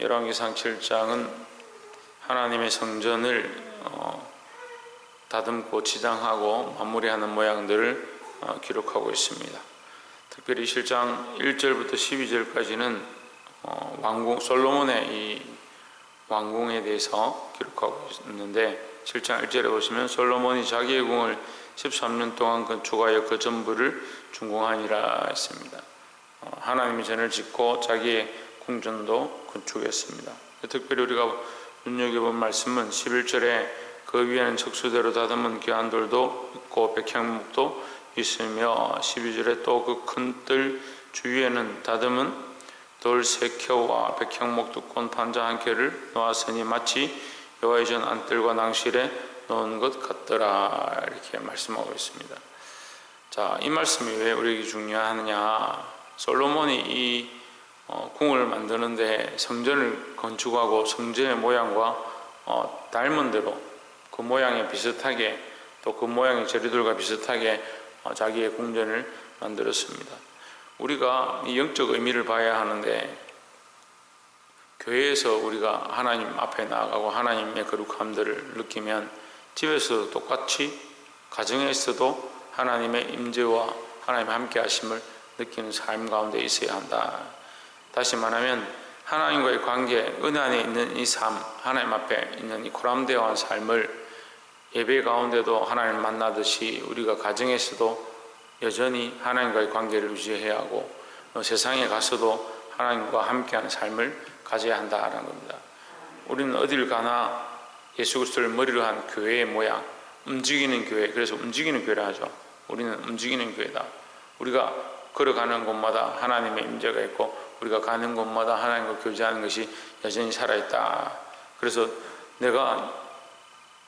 열왕기상 7장은 하나님의 성전을 다듬고 지장하고 마무리하는 모양들을 기록하고 있습니다. 특별히 7장 1절부터 12절까지는 왕궁 솔로몬의 이 왕궁에 대해서 기록하고 있는데, 7장 1절에 보시면 솔로몬이 자기의 궁을 13년 동안 건축하여 그 전부를 준공하니라 했습니다. 하나님이 전을 짓고 자기의 궁전도 건축했습니다. 특별히 우리가 눈여겨본 말씀은 11절에 그 위에는 척수대로 다듬은 귀한 돌도 있고 백향목도 있으며, 12절에 또 그 큰 뜰 주위에는 다듬은 돌 3켜와 백향목 두꺼운 판자 1켜를 놓았으니 마치 여호와의 전 안뜰과 낭실에 놓은 것 같더라, 이렇게 말씀하고 있습니다. 자, 이 말씀이 왜 우리에게 중요하느냐? 솔로몬이 이 궁을 만드는데 성전을 건축하고 성전의 모양과 닮은 대로 그 모양에 비슷하게, 또 그 모양의 재료들과 비슷하게 자기의 궁전을 만들었습니다. 우리가 이 영적 의미를 봐야 하는데, 교회에서 우리가 하나님 앞에 나아가고 하나님의 거룩함들을 느끼면 집에서도 똑같이, 가정에서도 하나님의 임재와 하나님의 함께 하심을 느끼는 삶 가운데 있어야 한다. 다시 말하면 하나님과의 관계, 은혜 안에 있는 이 삶, 하나님 앞에 있는 이 고람되어한 삶을 예배 가운데도 하나님을 만나듯이 우리가 가정에서도 여전히 하나님과의 관계를 유지해야 하고, 세상에 가서도 하나님과 함께하는 삶을 가져야 한다는 겁니다. 우리는 어딜 가나 예수 그리스도를 머리로 한 교회의 모양, 움직이는 교회, 그래서 움직이는 교회라 하죠. 우리는 움직이는 교회다. 우리가 걸어가는 곳마다 하나님의 임재가 있고, 우리가 가는 곳마다 하나님과 교제하는 것이 여전히 살아있다. 그래서 내가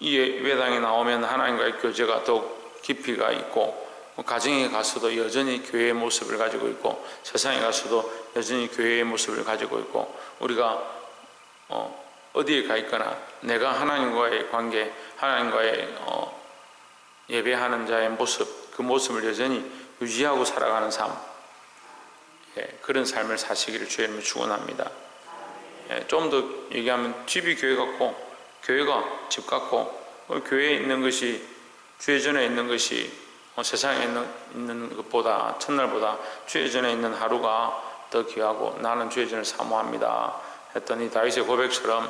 이 예배당에 나오면 하나님과의 교제가 더욱 깊이가 있고, 가정에 가서도 여전히 교회의 모습을 가지고 있고, 세상에 가서도 여전히 교회의 모습을 가지고 있고, 우리가 어디에 가 있거나 내가 하나님과의 관계, 하나님과의 예배하는 자의 모습, 그 모습을 여전히 유지하고 살아가는 삶, 그런 삶을 사시기를 주의 이름으로 축원합니다. 좀 더 얘기하면 집이 교회 같고 교회가 집 같고, 교회에 있는 것이, 주의 전에 있는 것이 세상에 있는 것보다, 첫날보다 주의 전에 있는 하루가 더 귀하고 나는 주의 전을 사모합니다 했더니, 다윗의 고백처럼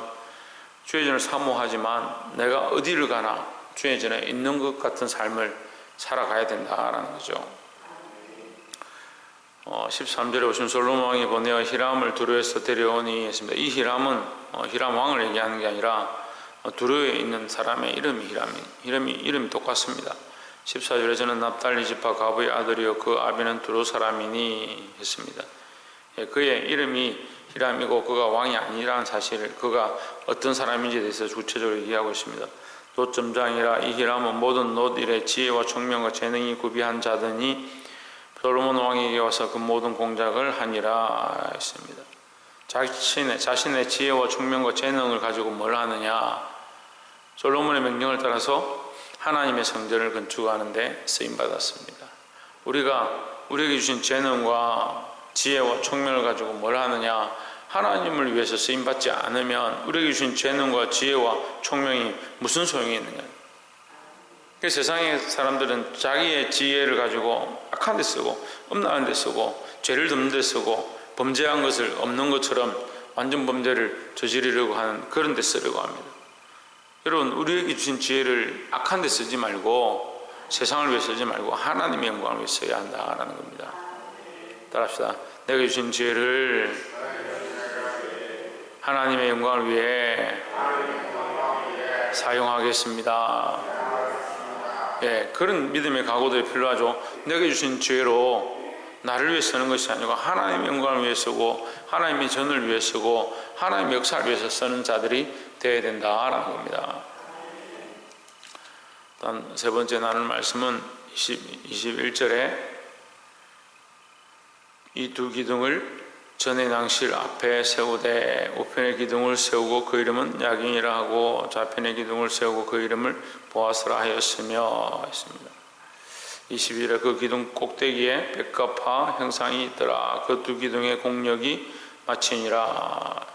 주의 전을 사모하지만 내가 어디를 가나 주의 전에 있는 것 같은 삶을 살아가야 된다라는 거죠. 13절에 보시면 솔로몬 왕이 보내어 히람을 두로에서 데려오니 했습니다. 이 히람은 히람 왕을 얘기하는 게 아니라 두로에 있는 사람의 이름이 똑같습니다. 14절에 저는 납달리 지파 가브의 아들이요 그 아비는 두로 사람이니 했습니다. 그의 이름이 히람이고 그가 왕이 아니라는 사실을, 그가 어떤 사람인지에 대해서 구체적으로 얘기하고 있습니다. 놋점장이라 이 히람은 모든 놋 일에 지혜와 총명과 재능이 구비한 자더니 솔로몬 왕에게 와서 그 모든 공작을 하니라 했습니다. 자신의 지혜와 총명과 재능을 가지고 뭘 하느냐? 솔로몬의 명령을 따라서 하나님의 성전을 건축하는데 쓰임받았습니다. 우리에게 주신 재능과 지혜와 총명을 가지고 뭘 하느냐? 하나님을 위해서 쓰임받지 않으면 우리에게 주신 재능과 지혜와 총명이 무슨 소용이 있느냐? 세상의 사람들은 자기의 지혜를 가지고 악한 데 쓰고, 음란한 데 쓰고, 죄를 덮는 데 쓰고, 범죄한 것을 없는 것처럼 완전 범죄를 저지르려고 하는 그런 데 쓰려고 합니다. 여러분, 우리에게 주신 지혜를 악한 데 쓰지 말고, 세상을 위해 쓰지 말고 하나님의 영광을 위해 써야 한다라는 겁니다. 따라합시다. 내가 주신 지혜를 하나님의 영광을 위해 사용하겠습니다. 그런 믿음의 각오도 필요하죠. 내게 주신 지혜로 나를 위해 쓰는 것이 아니고 하나님의 영광을 위해 쓰고, 하나님의 전을 위해 쓰고, 하나님의 역사를 위해서 쓰는 자들이 되어야 된다라는 겁니다. 일단 세 번째 나눌 말씀은 21절에 이 두 기둥을 전의 낭실 앞에 세우되 우편의 기둥을 세우고 그 이름은 야긴이라 하고 좌편의 기둥을 세우고 그 이름을 보아스라 하였으며 했습니다. 22절에 그 기둥 꼭대기에 백합화 형상이 있더라. 그 두 기둥의 공력이 마치니라.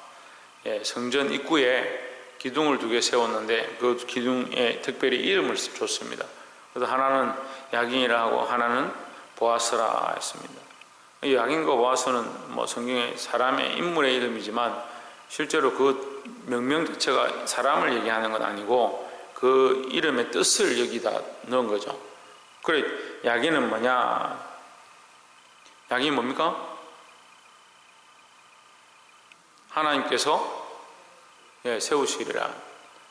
성전 입구에 기둥을 2개 세웠는데 그 기둥에 특별히 이름을 줬습니다. 그래서 하나는 야긴이라 하고 하나는 보아스라 했습니다. 이 야긴과 보아스는 성경의 사람의 인물의 이름이지만 실제로 그 명명 자체가 사람을 얘기하는 건 아니고 그 이름의 뜻을 여기다 넣은 거죠. 그래, 야긴은 뭐냐? 야긴이 뭡니까? 하나님께서 세우시리라.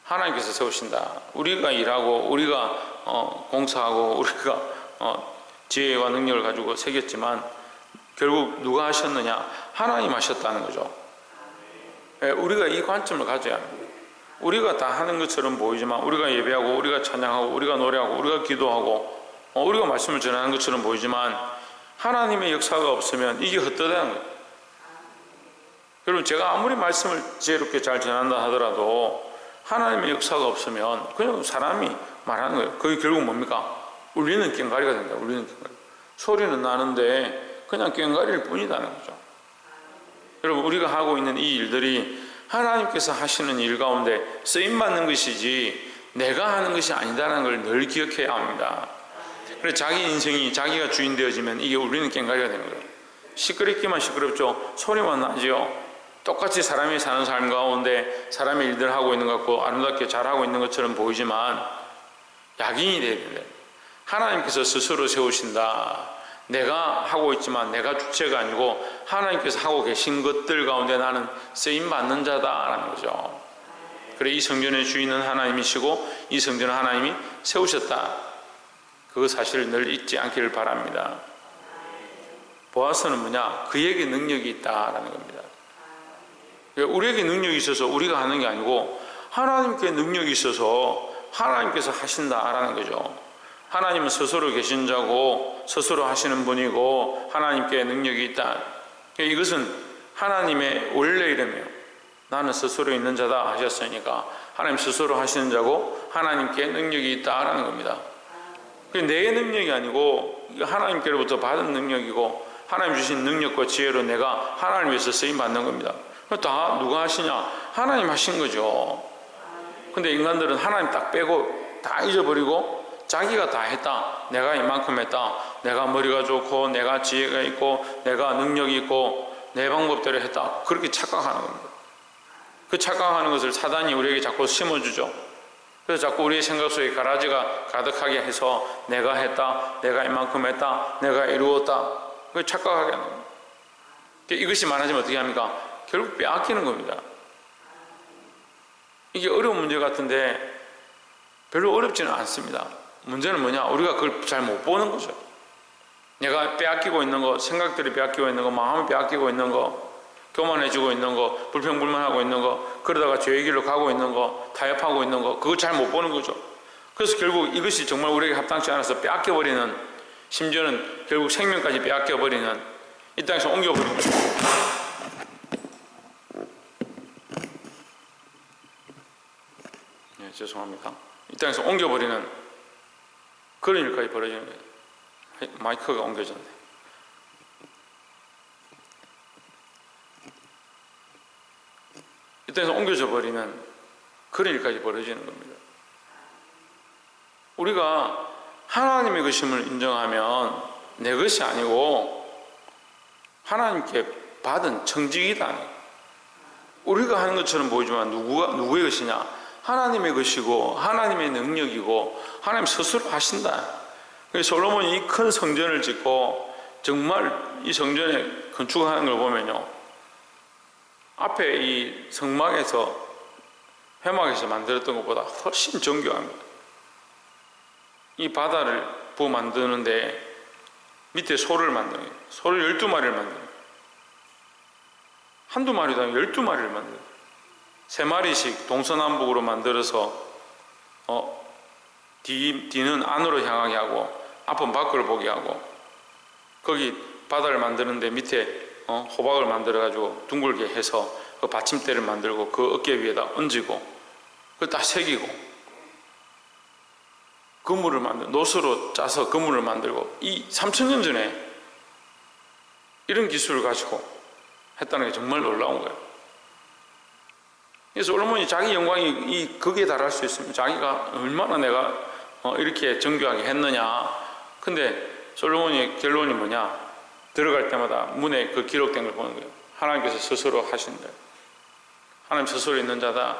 하나님께서 세우신다. 우리가 일하고 우리가 공사하고 우리가 지혜와 능력을 가지고 새겼지만 결국 누가 하셨느냐? 하나님 하셨다는 거죠. 우리가 이 관점을 가져야 합니다. 우리가 다 하는 것처럼 보이지만 우리가 예배하고 우리가 찬양하고 우리가 노래하고 우리가 기도하고 우리가 말씀을 전하는 것처럼 보이지만 하나님의 역사가 없으면 이게 헛되다는 거예요. 여러분, 제가 아무리 말씀을 지혜롭게 잘 전한다 하더라도 하나님의 역사가 없으면 그냥 사람이 말하는 거예요. 그게 결국 뭡니까? 울리는 꽹과리가 된다. 울리는 꽹과리. 소리는 나는데 그냥 꽹과리일 뿐이라는 거죠. 여러분, 우리가 하고 있는 이 일들이 하나님께서 하시는 일 가운데 쓰임받는 것이지 내가 하는 것이 아니다라는 걸 늘 기억해야 합니다. 그래서 자기 인생이 자기가 주인 되어지면 이게 울리는 꽹과리가 되는 거예요. 시끄럽기만 시끄럽죠. 소리만 나지요. 똑같이 사람이 사는 삶 가운데 사람의 일들을 하고 있는 것 같고 아름답게 잘하고 있는 것처럼 보이지만 야긴이 돼야 된다. 하나님께서 스스로 세우신다. 내가 하고 있지만 내가 주체가 아니고 하나님께서 하고 계신 것들 가운데 나는 쓰임받는 자다라는 거죠. 그래, 이 성전의 주인은 하나님이시고 이 성전은 하나님이 세우셨다. 그 사실을 늘 잊지 않기를 바랍니다. 보아스는 뭐냐? 그에게 능력이 있다라는 겁니다. 우리에게 능력이 있어서 우리가 하는 게 아니고 하나님께 능력이 있어서 하나님께서 하신다라는 거죠. 하나님은 스스로 계신 자고 스스로 하시는 분이고 하나님께 능력이 있다. 이것은 하나님의 원래 이름이에요. 나는 스스로 있는 자다 하셨으니까 하나님 스스로 하시는 자고 하나님께 능력이 있다라는 겁니다. 내 능력이 아니고 하나님께로부터 받은 능력이고 하나님 주신 능력과 지혜로 내가 하나님 위해서 쓰임받는 겁니다. 다 누가 하시냐? 하나님 하신 거죠. 근데 인간들은 하나님 딱 빼고 다 잊어버리고 자기가 다 했다. 내가 이만큼 했다. 내가 머리가 좋고 내가 지혜가 있고 내가 능력이 있고 내 방법대로 했다. 그렇게 착각하는 겁니다. 그 착각하는 것을 사단이 우리에게 자꾸 심어주죠. 그래서 자꾸 우리의 생각 속에 가라지가 가득하게 해서 내가 했다. 내가 이만큼 했다. 내가 이루었다. 그걸 착각하게 하는 겁니다. 이것이 많아지면 어떻게 합니까? 결국 빼앗기는 겁니다. 이게 어려운 문제 같은데 별로 어렵지는 않습니다. 문제는 뭐냐? 우리가 그걸 잘 못 보는 거죠. 내가 빼앗기고 있는 거, 생각들이 빼앗기고 있는 거, 마음이 빼앗기고 있는 거, 교만해지고 있는 거, 불평불만하고 있는 거, 그러다가 죄의 길로 가고 있는 거, 타협하고 있는 거, 그걸 잘 못 보는 거죠. 그래서 결국 이것이 정말 우리에게 합당치 않아서 빼앗겨버리는, 심지어는 결국 생명까지 빼앗겨버리는, 이 땅에서 옮겨버리는 거죠. 죄송합니다. 이 땅에서 옮겨버리는 그런 일까지 벌어지는 거예요. 마이크가 옮겨졌네. 이 땅에서 옮겨져 버리는 그런 일까지 벌어지는 겁니다. 우리가 하나님의 것임을 인정하면 내 것이 아니고 하나님께 받은 청직이다. 우리가 하는 것처럼 보이지만 누구의 것이냐? 하나님의 것이고 하나님의 능력이고 하나님 스스로 하신다. 그래서 솔로몬이 이 큰 성전을 짓고 정말 이 성전에 건축하는 걸 보면요, 앞에 이 성막에서 회막에서 만들었던 것보다 훨씬 정교합니다. 이 바다를 부어 만드는데 밑에 소를 만드는 거예요. 소를 12마리를 만드는 거예요. 한두 마리도 아니고 12마리를 만드는 거예요. 3마리씩 동서남북으로 만들어서 뒤는 안으로 향하게 하고 앞은 밖을 보게 하고, 거기 바다를 만드는데 밑에 호박을 만들어 가지고 둥글게 해서 그 받침대를 만들고 그 어깨 위에다 얹고 그걸 다 새기고 그물을 노수로 짜서 그물을 만들고, 이 3000년 전에 이런 기술을 가지고 했다는 게 정말 놀라운 거예요. 솔로몬이 자기 영광이 거기에 달할 수 있습니다. 자기가 얼마나 내가 이렇게 정교하게 했느냐. 근데 솔로몬의 결론이 뭐냐? 들어갈 때마다 문에 그 기록된 걸 보는 거예요. 하나님께서 스스로 하신다. 하나님 스스로 있는 자다.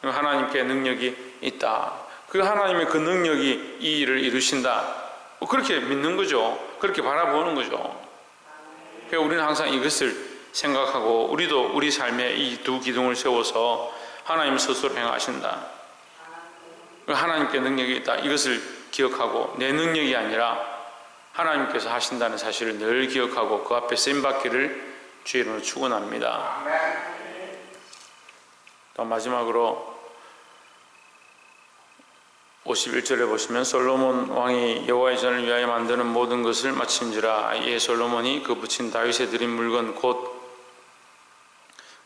하나님께 능력이 있다. 그 하나님의 그 능력이 이 일을 이루신다. 그렇게 믿는 거죠. 그렇게 바라보는 거죠. 그러니까 우리는 항상 이것을 생각하고 우리도 우리 삶에 이 두 기둥을 세워서 하나님 스스로 행하신다. 하나님께 능력이 있다. 이것을 기억하고 내 능력이 아니라 하나님께서 하신다는 사실을 늘 기억하고 그 앞에 쓰임받기를 주의 이름으로 축원합니다. 또 마지막으로 51절에 보시면 솔로몬 왕이 여호와의 전을 위하여 만드는 모든 것을 마친지라. 이에 솔로몬이 그 붙인 다윗에 드린 물건 곧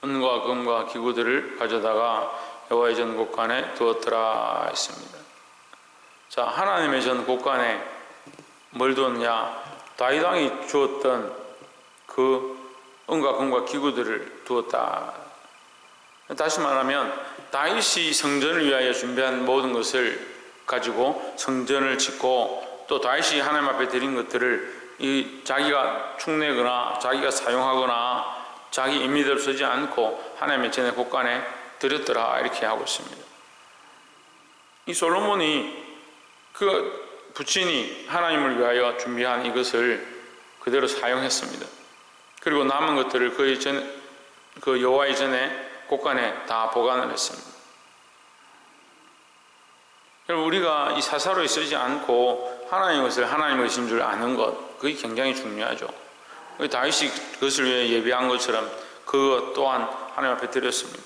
은과 금과 기구들을 가져다가 여호와의 전 곳간에 두었더라 했습니다. 자, 하나님의 전 곳간에 뭘 두었냐? 다윗 왕이 주었던 그 은과 금과 기구들을 두었다. 다시 말하면 다윗이 성전을 위하여 준비한 모든 것을 가지고 성전을 짓고 또 다윗이 하나님 앞에 드린 것들을 자기가 축내거나 자기가 사용하거나 자기 임의대로 쓰지 않고 하나님의 전에 곳간에 드렸더라 이렇게 하고 있습니다. 이 솔로몬이 그 부친이 하나님을 위하여 준비한 이것을 그대로 사용했습니다. 그리고 남은 것들을 그 여호와의 전에 곳간에 다 보관을 했습니다. 여러분, 우리가 이 사사로이 쓰지 않고 하나님의 것을 하나님의 것인 줄 아는 것, 그게 굉장히 중요하죠. 다윗이 그것을 위해 예비한 것처럼 그것 또한 하나님 앞에 드렸습니다.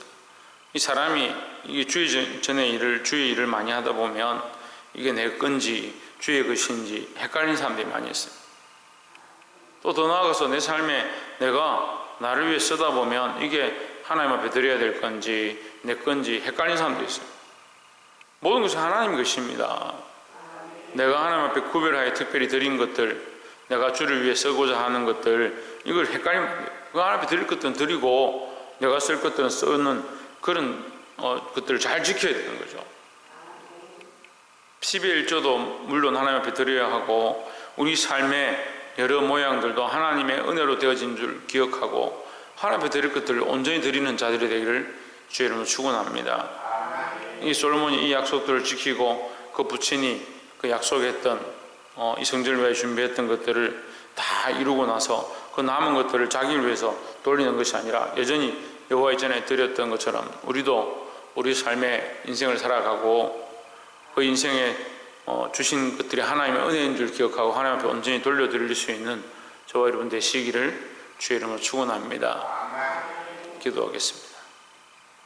이 사람이 이게 주의 전의 일을, 주의 일을 많이 하다 보면 이게 내 건지 주의 것인지 헷갈리는 사람들이 많이 있어요. 또 더 나아가서 내 삶에 내가 나를 위해 쓰다 보면 이게 하나님 앞에 드려야 될 건지 내 건지 헷갈리는 사람들이 있어요. 모든 것은 하나님 것입니다. 내가 하나님 앞에 구별하여 특별히 드린 것들, 내가 주를 위해 쓰고자 하는 것들, 이걸 헷갈리면 안 돼요. 그 하나님 앞에 드릴 것들은 드리고 내가 쓸 것들은 쓰는 그런 것들을 잘 지켜야 되는 거죠. 10의 1조도 물론 하나님 앞에 드려야 하고 우리 삶의 여러 모양들도 하나님의 은혜로 되어진 줄 기억하고 하나님 앞에 드릴 것들을 온전히 드리는 자들이 되기를 주의 이름으로 축원합니다. 이 솔로몬이 이 약속들을 지키고 그 부친이 그 약속했던 이 성전을 위해 준비했던 것들을 다 이루고 나서 그 남은 것들을 자기를 위해서 돌리는 것이 아니라 여전히 여호와의 전에 드렸던 것처럼 우리도 우리 삶의 인생을 살아가고 그 인생에 주신 것들이 하나님의 은혜인 줄 기억하고 하나님 앞에 온전히 돌려드릴 수 있는 저와 여러분 되시기를 주의 이름으로 축원합니다. 기도하겠습니다.